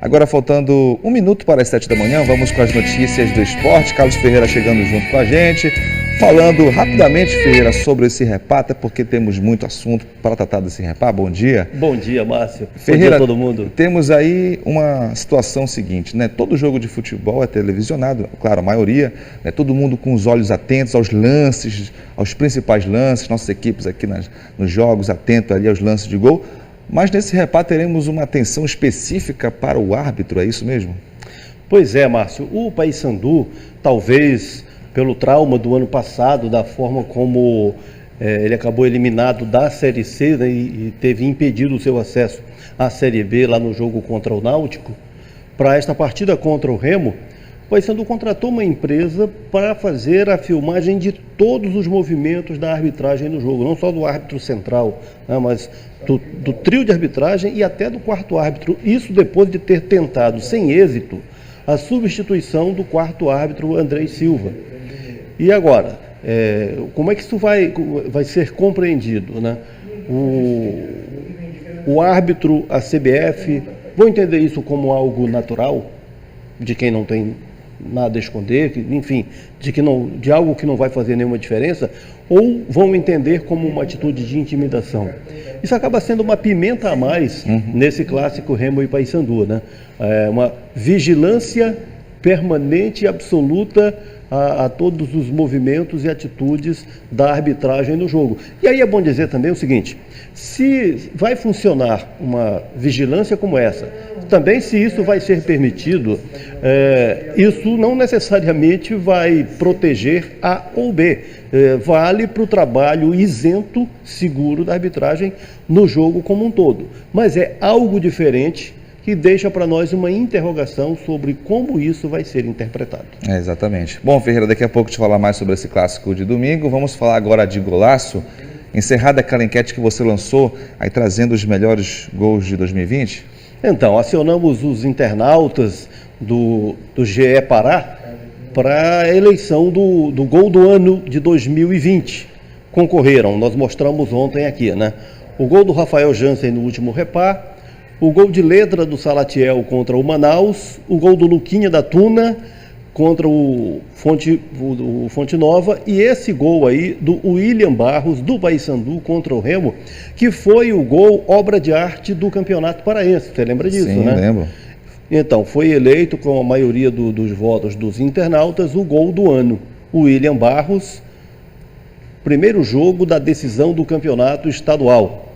Agora, faltando 1 minuto para as 7 da manhã, vamos com as notícias do esporte. Carlos Ferreira chegando junto com a gente, falando rapidamente, Ferreira, sobre esse repá, até porque temos muito assunto para tratar desse repá. Bom dia. Bom dia, Márcio. Ferreira, bom dia a todo mundo. Temos aí uma situação seguinte, né? Todo jogo de futebol é televisionado, claro, a maioria, né? Todo mundo com os olhos atentos aos lances, aos principais lances, nossas equipes aqui nos jogos, atentos ali aos lances de gol. Mas nesse repá teremos uma atenção específica para o árbitro, é isso mesmo? Pois é, Márcio. O Paysandu, talvez pelo trauma do ano passado, da forma como ele acabou eliminado da Série C, né, e teve impedido o seu acesso à Série B lá no jogo contra o Náutico, para esta partida contra o Remo, o Paysandu contratou uma empresa para fazer a filmagem de todos os movimentos da arbitragem no jogo, não só do árbitro central, né, mas do trio de arbitragem e até do quarto árbitro. Isso depois de ter tentado, sem êxito, a substituição do quarto árbitro Andrei Silva. E agora, como é que isso vai ser compreendido, né? O árbitro, a CBF, vão entender isso como algo natural, de quem não tem nada a esconder, enfim, de algo que não vai fazer nenhuma diferença, ou vão entender como uma atitude de intimidação. Isso acaba sendo uma pimenta a mais nesse clássico Remo e Paysandu, né? Uma vigilância permanente e absoluta a todos os movimentos e atitudes da arbitragem no jogo. E aí é bom dizer também o seguinte: se vai funcionar uma vigilância como essa, também se isso vai ser permitido, isso não necessariamente vai proteger A ou B. Vale para o trabalho isento, seguro da arbitragem no jogo como um todo. Mas é algo diferente que deixa para nós uma interrogação sobre como isso vai ser interpretado. Exatamente. Bom, Ferreira, daqui a pouco te falar mais sobre esse clássico de domingo. Vamos falar agora de golaço. Encerrada aquela enquete que você lançou, aí trazendo os melhores gols de 2020? Então, acionamos os internautas do GE Pará para a eleição do gol do ano de 2020. Concorreram, nós mostramos ontem aqui, né? O gol do Rafael Jansen no último repá, o gol de letra do Salatiel contra o Manaus, o gol do Luquinha da Tuna contra o Fonte Nova e esse gol aí do William Barros, do Paysandu contra o Remo, que foi o gol obra de arte do Campeonato Paraense. Você lembra disso, Sim, né? Sim, lembro. Então, foi eleito com a maioria dos votos dos internautas o gol do ano. O William Barros, primeiro jogo da decisão do campeonato estadual.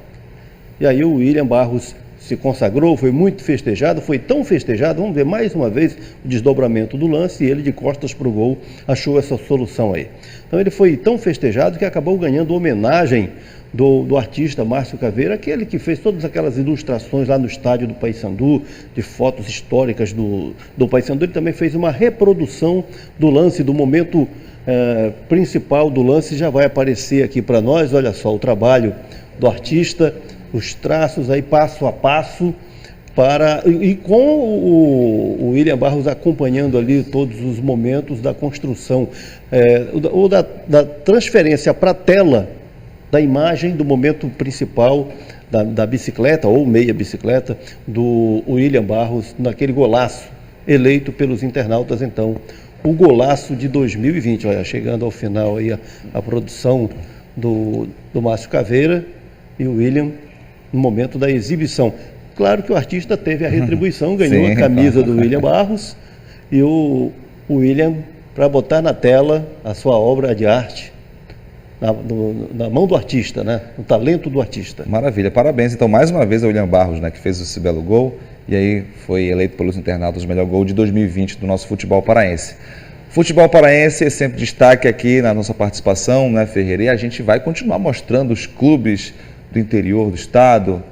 E aí o William Barros se consagrou, foi muito festejado, foi tão festejado, vamos ver mais uma vez o desdobramento do lance, e ele de costas para o gol achou essa solução aí. Então ele foi tão festejado que acabou ganhando homenagem do artista Márcio Caveira, aquele que fez todas aquelas ilustrações lá no estádio do Paysandu, de fotos históricas do Paysandu. Ele também fez uma reprodução do lance, do momento principal do lance, já vai aparecer aqui para nós. Olha só o trabalho do artista, os traços aí passo a passo, e com o William Barros acompanhando ali todos os momentos da construção, ou da transferência para a tela da imagem do momento principal da bicicleta, ou meia bicicleta, do William Barros, naquele golaço, eleito pelos internautas, então, o golaço de 2020. Olha, chegando ao final aí a produção do Márcio Caveira e o William, no momento da exibição. Claro que o artista teve a retribuição, ganhou a camisa do William Barros e o William, para botar na tela a sua obra de arte, na mão do artista, né? O talento do artista. Maravilha, parabéns. Então, mais uma vez, ao William Barros, né, que fez esse belo gol, e aí foi eleito pelos internautas o melhor gol de 2020 do nosso futebol paraense. Futebol paraense é sempre destaque aqui na nossa participação, né, Ferreira? E a gente vai continuar mostrando os clubes do interior do estado.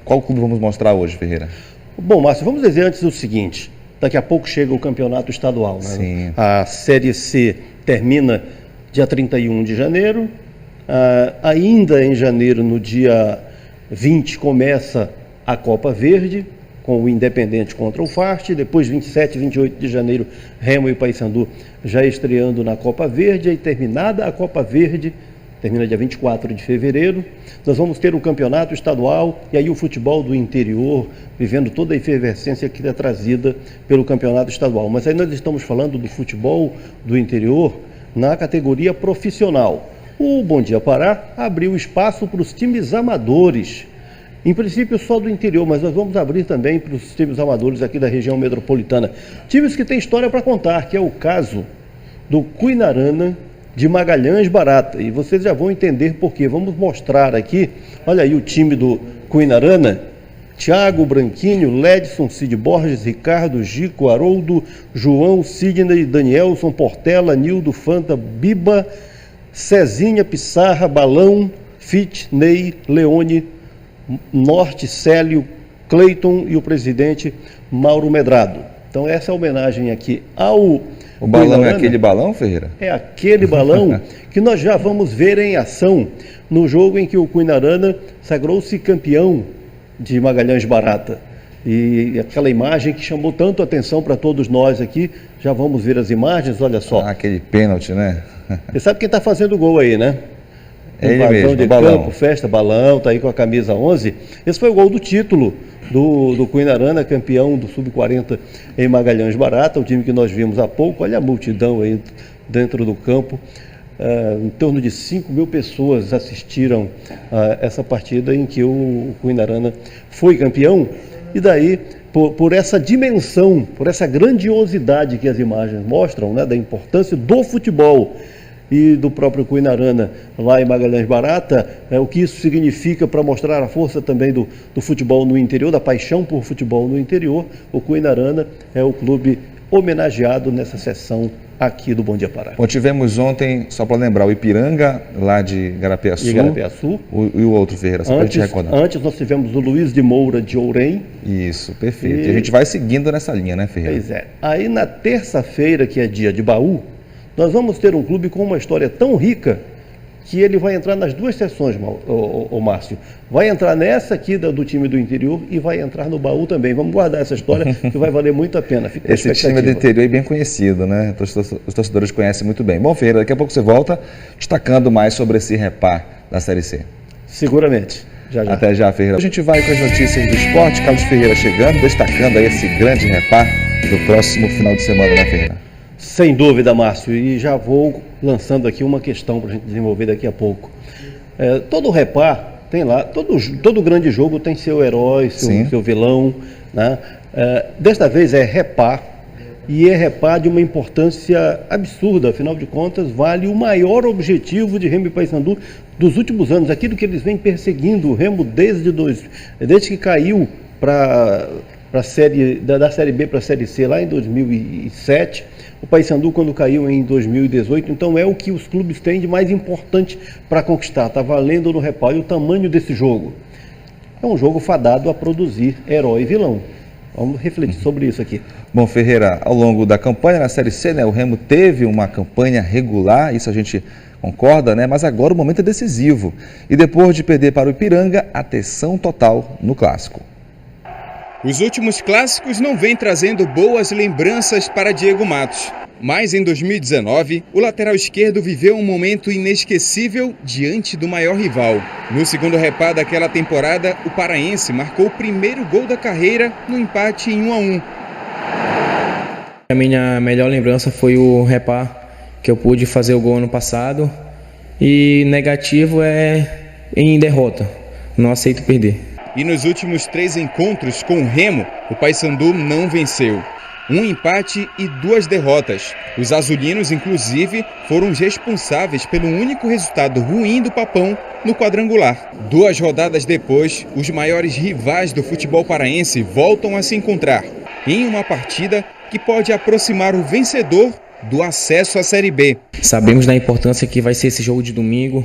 Qual clube vamos mostrar hoje, Ferreira? Bom, Márcio, vamos dizer antes o seguinte: daqui a pouco chega o campeonato estadual, né? Sim. A Série C termina dia 31 de janeiro, ainda em janeiro, no dia 20, começa a Copa Verde, com o Independente contra o Farte, depois 27 e 28 de janeiro, Remo e Paysandu já estreando na Copa Verde, e terminada a Copa Verde, termina dia 24 de fevereiro. Nós vamos ter o campeonato estadual e aí o futebol do interior, vivendo toda a efervescência que é trazida pelo campeonato estadual. Mas aí nós estamos falando do futebol do interior na categoria profissional. O Bom Dia Pará abriu espaço para os times amadores. Em princípio só do interior, mas nós vamos abrir também para os times amadores aqui da região metropolitana. Times que têm história para contar, que é o caso do Cuinarana de Magalhães Barata. E vocês já vão entender por quê. Vamos mostrar aqui, olha aí o time do Cuinarana: Thiago, Branquinho, Ledson, Cid Borges, Ricardo, Gico, Haroldo, João, Sidney, Danielson, Portela, Nildo, Fanta, Biba, Cezinha, Pissarra, Balão, Fit, Ney, Leone, Norte, Célio, Cleiton e o presidente Mauro Medrado. Então essa é a homenagem aqui ao... O balão é aquele balão, Ferreira? É aquele balão que nós já vamos ver em ação no jogo em que o Cuinarana sagrou-se campeão de Magalhães Barata. E aquela imagem que chamou tanto a atenção para todos nós aqui, já vamos ver as imagens, olha só. Aquele pênalti, né? Você sabe quem está fazendo o gol aí, né? É ele mesmo, de balão. Campo, festa, balão, tá aí com a camisa 11. Esse foi o gol do título do Cuinarana, campeão do Sub-40 em Magalhães Barata, o time que nós vimos há pouco. Olha a multidão aí dentro do campo. Em torno de 5 mil pessoas assistiram a essa partida em que o Cuinarana foi campeão. E daí, por essa dimensão, por essa grandiosidade que as imagens mostram, né, da importância do futebol e do próprio Cuinarana lá em Magalhães Barata, o que isso significa para mostrar a força também do futebol no interior, da paixão por futebol no interior. O Cuinarana é o clube homenageado nessa sessão aqui do Bom Dia Pará. Bom, tivemos ontem, só para lembrar, o Ipiranga, lá de Garapiaçu. E o outro, Ferreira, só para a gente recordar. Antes nós tivemos o Luiz de Moura de Ourém. Isso, perfeito. E a gente vai seguindo nessa linha, né, Ferreira? Pois é. Aí na terça-feira, que é dia de baú, nós vamos ter um clube com uma história tão rica que ele vai entrar nas duas sessões, Márcio. Vai entrar nessa aqui do time do interior e vai entrar no baú também. Vamos guardar essa história que vai valer muito a pena. Esse time do interior é bem conhecido, né? Os torcedores conhecem muito bem. Bom, Ferreira, daqui a pouco você volta destacando mais sobre esse repá da Série C. Seguramente. Já. Até já, Ferreira. A gente vai com as notícias do esporte. Carlos Ferreira chegando, destacando aí esse grande repá do próximo final de semana, né, Ferreira? Sem dúvida, Márcio, e já vou lançando aqui uma questão para a gente desenvolver daqui a pouco. Todo repá tem lá, todo grande jogo tem seu herói, seu vilão, né? Desta vez é repá, e é repá de uma importância absurda, afinal de contas vale o maior objetivo de Remo e Paysandu dos últimos anos, aquilo que eles vêm perseguindo o Remo desde que caiu da Série B para a Série C lá em 2007, o Paysandu quando caiu em 2018, então é o que os clubes têm de mais importante para conquistar, está valendo no repá. E o tamanho desse jogo? É um jogo fadado a produzir herói e vilão. Vamos refletir sobre isso aqui. Bom, Ferreira, ao longo da campanha na Série C, né, o Remo teve uma campanha regular, isso a gente concorda, né? Mas agora o momento é decisivo. E depois de perder para o Ipiranga, atenção total no clássico. Os últimos clássicos não vêm trazendo boas lembranças para Diego Matos. Mas em 2019, o lateral esquerdo viveu um momento inesquecível diante do maior rival. No segundo repá daquela temporada, o paraense marcou o primeiro gol da carreira no empate em 1-1. A minha melhor lembrança foi o repá que eu pude fazer o gol ano passado. E negativo é em derrota. Não aceito perder. E nos últimos 3 encontros com o Remo, o Paysandu não venceu. 1 empate e 2 derrotas. Os azulinos, inclusive, foram os responsáveis pelo único resultado ruim do Papão no quadrangular. 2 rodadas depois, os maiores rivais do futebol paraense voltam a se encontrar em uma partida que pode aproximar o vencedor do acesso à Série B. Sabemos da importância que vai ser esse jogo de domingo.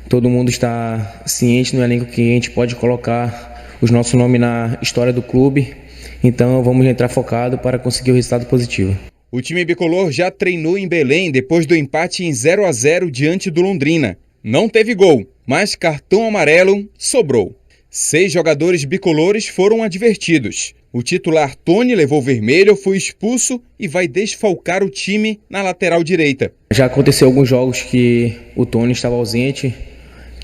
Todo mundo está ciente no elenco que a gente pode colocar os nossos nomes na história do clube. Então vamos entrar focado para conseguir o resultado positivo. O time bicolor já treinou em Belém depois do empate em 0-0 diante do Londrina. Não teve gol, mas cartão amarelo sobrou. 6 jogadores bicolores foram advertidos. O titular Tony levou vermelho, foi expulso e vai desfalcar o time na lateral direita. Já aconteceu alguns jogos que o Tony estava ausente,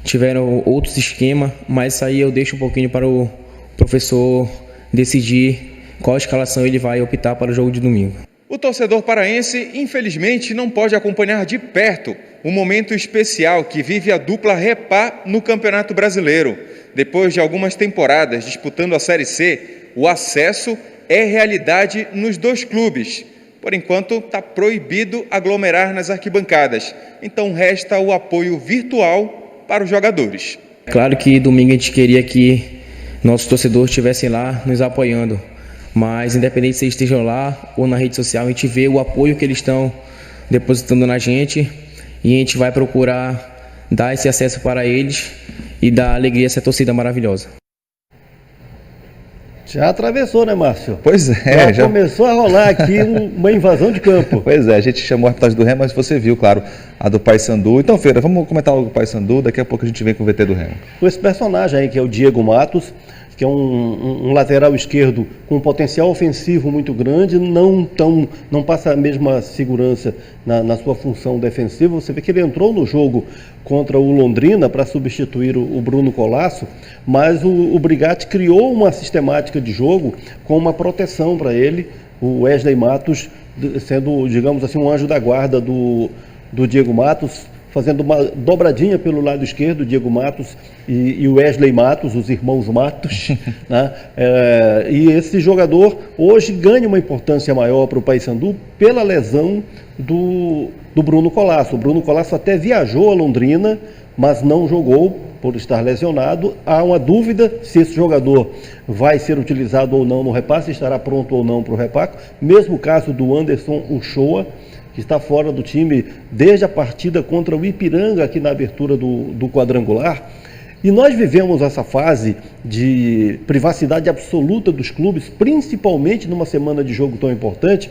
tiveram outros esquemas, mas isso aí eu deixo um pouquinho para o professor decidir qual escalação ele vai optar para o jogo de domingo. O torcedor paraense, infelizmente, não pode acompanhar de perto o momento especial que vive a dupla Repá no Campeonato Brasileiro. Depois de algumas temporadas disputando a Série C, o acesso é realidade nos dois clubes. Por enquanto, está proibido aglomerar nas arquibancadas. Então, resta o apoio virtual para os jogadores. Claro que domingo a gente queria que nossos torcedores estivessem lá nos apoiando. Mas independente se eles estejam lá ou na rede social, a gente vê o apoio que eles estão depositando na gente e a gente vai procurar dar esse acesso para eles e dar alegria a essa torcida maravilhosa. Já atravessou, né, Márcio? Pois é. Já começou a rolar aqui uma invasão de campo. Pois é, a gente chamou a reportagem do Remo, mas você viu, claro, a do Paysandu. Então, Feira, vamos comentar logo do Paysandu, daqui a pouco a gente vem com o VT do Remo. Com esse personagem aí, que é o Diego Matos, que é um lateral esquerdo com um potencial ofensivo muito grande, não passa a mesma segurança na sua função defensiva. Você vê que ele entrou no jogo contra o Londrina para substituir o Bruno Colasso, mas o Brigatti criou uma sistemática de jogo com uma proteção para ele, o Wesley Matos sendo, digamos assim, um anjo da guarda do Diego Matos, fazendo uma dobradinha pelo lado esquerdo, Diego Matos e Wesley Matos, os irmãos Matos, né? E esse jogador hoje ganha uma importância maior para o Paysandu pela lesão do Bruno Colasso. O Bruno Colasso até viajou a Londrina, mas não jogou por estar lesionado. Há uma dúvida se esse jogador vai ser utilizado ou não no repasse, estará pronto ou não para o repasse. Mesmo caso do Anderson Uchoa, que está fora do time desde a partida contra o Ipiranga, aqui na abertura do quadrangular. E nós vivemos essa fase de privacidade absoluta dos clubes, principalmente numa semana de jogo tão importante,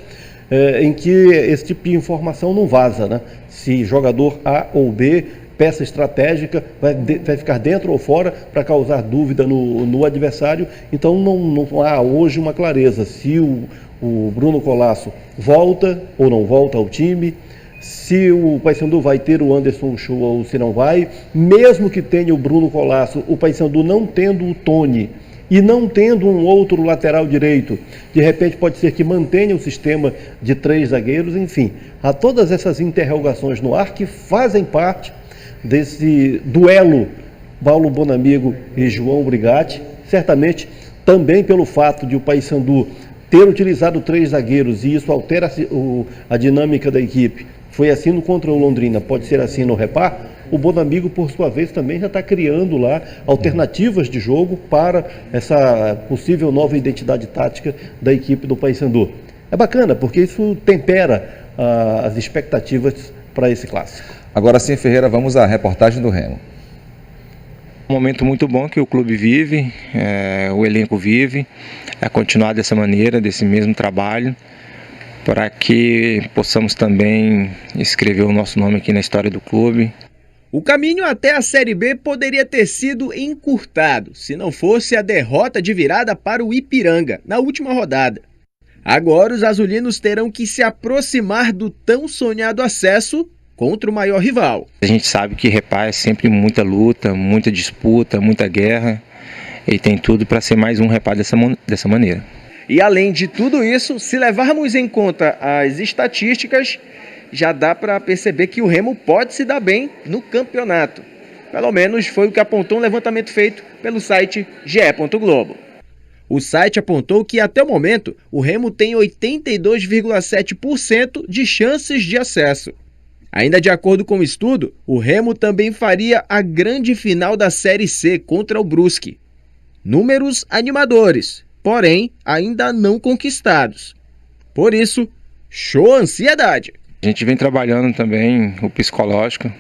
em que esse tipo de informação não vaza, né? Se jogador A ou B, peça estratégica, vai ficar dentro ou fora para causar dúvida no adversário. Então não há hoje uma clareza se o Bruno Colasso volta ou não volta ao time, se o Paysandu vai ter o Anderson Uchoa ou se não vai. Mesmo que tenha o Bruno Colasso, o Paysandu não tendo o Tony e não tendo um outro lateral direito, de repente pode ser que mantenha o sistema de 3 zagueiros. Enfim, há todas essas interrogações no ar que fazem parte desse duelo Paulo Bonamigo e João Brigatti, certamente também pelo fato de o Paysandu ter utilizado 3 zagueiros e isso altera a dinâmica da equipe. Foi assim no contra o Londrina, pode ser assim no Repá. O Bonamigo, por sua vez, também já está criando lá alternativas de jogo para essa possível nova identidade tática da equipe do Paysandu. É bacana, porque isso tempera as expectativas para esse clássico. Agora sim, Ferreira, vamos à reportagem do Remo. Um momento muito bom que o clube vive, o elenco vive, é continuar dessa maneira, desse mesmo trabalho, para que possamos também escrever o nosso nome aqui na história do clube. O caminho até a Série B poderia ter sido encurtado, se não fosse a derrota de virada para o Ipiranga, na última rodada. Agora os azulinos terão que se aproximar do tão sonhado acesso contra o maior rival. A gente sabe que Repá é sempre muita luta, muita disputa, muita guerra, e tem tudo para ser mais um Repá dessa maneira. E além de tudo isso, se levarmos em conta as estatísticas, já dá para perceber que o Remo pode se dar bem no campeonato. Pelo menos foi o que apontou um levantamento feito pelo site ge.globo. O site apontou que até o momento o Remo tem 82,7% de chances de acesso. Ainda de acordo com o estudo, o Remo também faria a grande final da Série C contra o Brusque. Números animadores, porém ainda não conquistados. Por isso, show ansiedade! A gente vem trabalhando também o psicológico,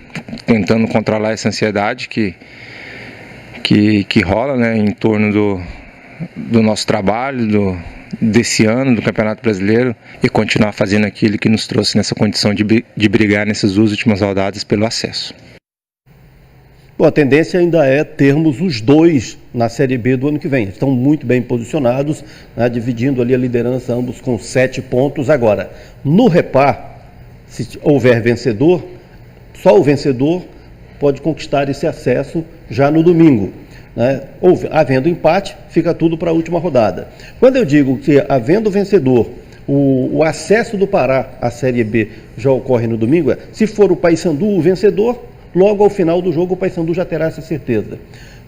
tentando controlar essa ansiedade que rola, né, em torno do nosso trabalho, desse ano, do Campeonato Brasileiro, e continuar fazendo aquilo que nos trouxe nessa condição de brigar nessas 2 últimas rodadas pelo acesso. Bom, a tendência ainda é termos os dois na Série B do ano que vem. Estão muito bem posicionados, né, dividindo ali a liderança, ambos com 7 pontos. Agora, no Repar, se houver vencedor, só o vencedor pode conquistar esse acesso já no domingo. Né? Havendo empate, fica tudo para a última rodada. Quando eu digo que, havendo vencedor, o acesso do Pará à Série B já ocorre no domingo, se for o Paysandu o vencedor, logo ao final do jogo o Paysandu já terá essa certeza.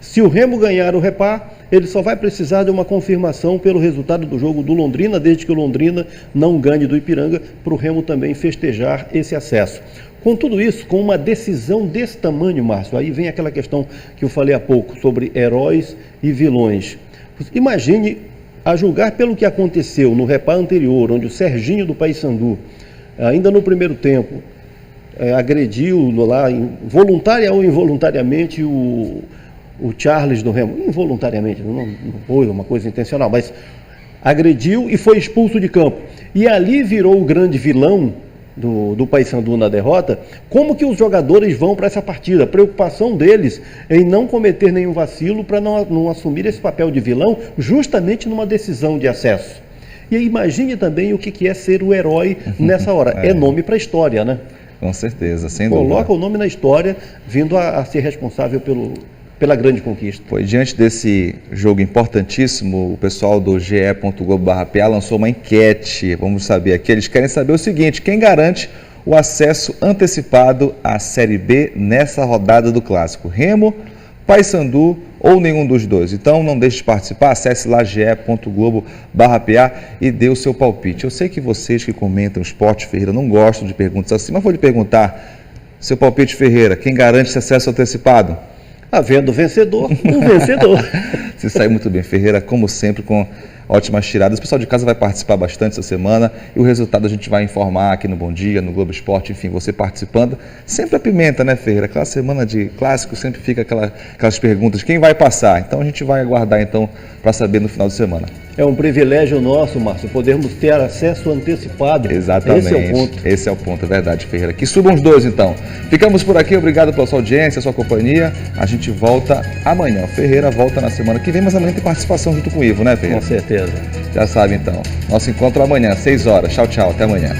Se o Remo ganhar o Repar, ele só vai precisar de uma confirmação pelo resultado do jogo do Londrina, desde que o Londrina não ganhe do Ipiranga, para o Remo também festejar esse acesso. Com tudo isso, com uma decisão desse tamanho, Márcio, aí vem aquela questão que eu falei há pouco, sobre heróis e vilões. Imagine, a julgar pelo que aconteceu no Repar anterior, onde o Serginho do Paysandu, ainda no primeiro tempo, agrediu lá, voluntária ou involuntariamente, o Charles do Remo. Involuntariamente, não foi uma coisa intencional, mas agrediu e foi expulso de campo. E ali virou o grande vilão do Paysandu na derrota. Como que os jogadores vão para essa partida? A preocupação deles em não cometer nenhum vacilo para não assumir esse papel de vilão, justamente numa decisão de acesso. E imagine também o que é ser o herói nessa hora. É nome para a história, né? Com certeza, sem dúvida. Coloca o nome na história, vindo a ser responsável pela grande conquista. Foi diante desse jogo importantíssimo, o pessoal do ge.globo.pa lançou uma enquete. Vamos saber aqui, eles querem saber o seguinte: quem garante o acesso antecipado à Série B nessa rodada do Clássico? Remo, Paysandu ou nenhum dos dois? Então não deixe de participar, acesse lá ge.globo.pa e dê o seu palpite. Eu sei que vocês que comentam o Esporte Ferreira não gostam de perguntas assim, mas vou lhe perguntar, seu palpite, Ferreira, quem garante esse acesso antecipado? Havendo vencedor, um vencedor. Se saiu muito bem, Ferreira, como sempre, com ótimas tiradas. O pessoal de casa vai participar bastante essa semana e o resultado a gente vai informar aqui no Bom Dia, no Globo Esporte, enfim, você participando. Sempre a pimenta, né, Ferreira? Aquela semana de clássico sempre fica aquelas perguntas, quem vai passar? Então a gente vai aguardar então para saber no final de semana. É um privilégio nosso, Márcio, podermos ter acesso antecipado. Exatamente. Esse é o ponto. Esse é o ponto, é verdade, Ferreira. Que subam os dois, então. Ficamos por aqui, obrigado pela sua audiência, sua companhia. A gente volta amanhã. O Ferreira volta na semana que vem, mas amanhã tem participação junto com o Ivo, né, Ferreira? Com certeza. Já sabe, então. Nosso encontro amanhã, 6 horas. Tchau, tchau. Até amanhã.